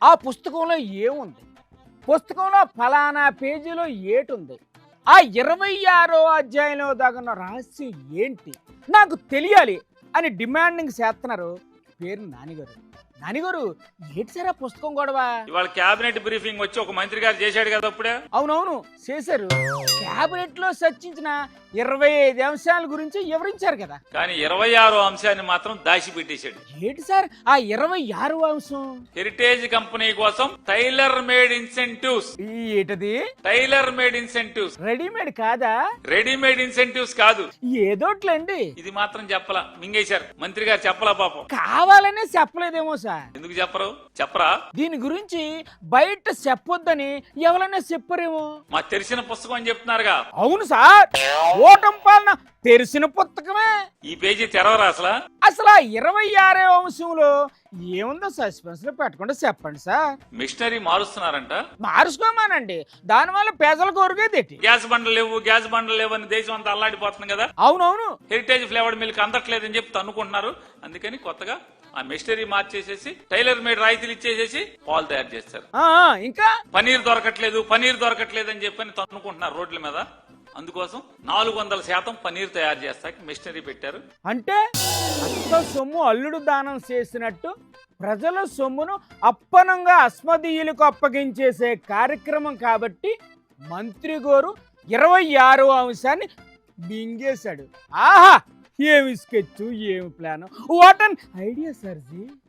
ఆ పుస్తకంలో ఏముంది, పుస్తకంలో ఫలానా పేజీలో ఏటుంది, ఆ 26వ అధ్యాయంలో దాగున్న రహస్యం ఏంటి నాకు తెలియాలి అని డిమాండింగ్ చేస్తున్నారు పేరు నానిగారు. నానిగారు, ఏంటి సార్ ఆ పుస్తకం గొడవ? ఇవాళ క్యాబినెట్ బ్రీఫింగ్ వచ్చి ఒక మంత్రి గారు చేశాడు కదా అప్పుడే. అవునవును చేశారు. క్యాబినెట్ లో చర్చించిన 25 అంశాల గురించి వివరించారు కదా. కానీ 26వ అంశాన్ని మాత్రం దాచిపెట్టేశాడు. ఏంటి సార్ ఆ 26వ అంశం? హెరిటేజ్ కంపెనీ కోసం టైలర్ మేడ్ ఇన్సెంటివ్స్. ఏంటది? Tailor made incentives. రెడీమేడ్ కాదా? రెడీమేడ్ ఇన్సెంటివ్స్ కాదు. ఏదోట్లండి. ఇది మాత్రం చెప్పలా, మింగేశారు మంత్రి గారు. చెప్పలా పాపం. కావాలనే చెప్పలేదేమో సార్. ఎందుకు చెప్పరు? చెప్పరా? దీని గురించి బయట చెప్పొద్దని ఎవరైనా చెప్పరేమో. మా తెలిసిన పుస్తకం అని చెప్తున్నారుగా. అవును సార్, ఓటం పాలన తెరిసిన పుస్తకమే. ఈ పేజీ తెరవరా అసలు? అసలు ఆ 26వ అంశంలో ఏముందో సస్పెన్స్ లో పెట్టకుండా చెప్పండి సార్. మిషనరీ మారుస్తున్నారంట. మార్చుకోమానండి, దానివల్ల పేదల కోరికేదేటి. గ్యాస్ బండ్లు లేవు, గ్యాస్ బండ్లు లేవు అని దేశం అంతా అల్లాడిపోతుంది కదా. అవునవును. హెరిటేజ్ ఫ్లేవర్డ్ మిల్క్ అందట్లేదని చెప్పి అనుకుంటున్నారు. అందుకని కొత్తగా ఆ మిషనరీ మార్చేసేసి టైలర్ మేడ్ రాయితీలు ఇచ్చేసేసి పాలు తయారు చేస్తారు. ఇంకా పనీర్ దొరకట్లేదు అని చెప్పని తన్నుకుంటున్నారు రోడ్ల మీద. అందుకోసం 400% పనీర్ తయారు చేస్తాకి మిషనరీ పెట్టారు. అంటే అత్త సొమ్ము అల్లుడు దానం చేసినట్టు ప్రజల సొమ్మును అప్పనంగా అస్మదీయులకు అప్పగించేసే కార్యక్రమం కాబట్టి మంత్రి గారు 26వ అంశాన్ని మింగేశాడు. ఆహా, ఏమి స్కెచ్, ఏమి plan, what an idea sir G.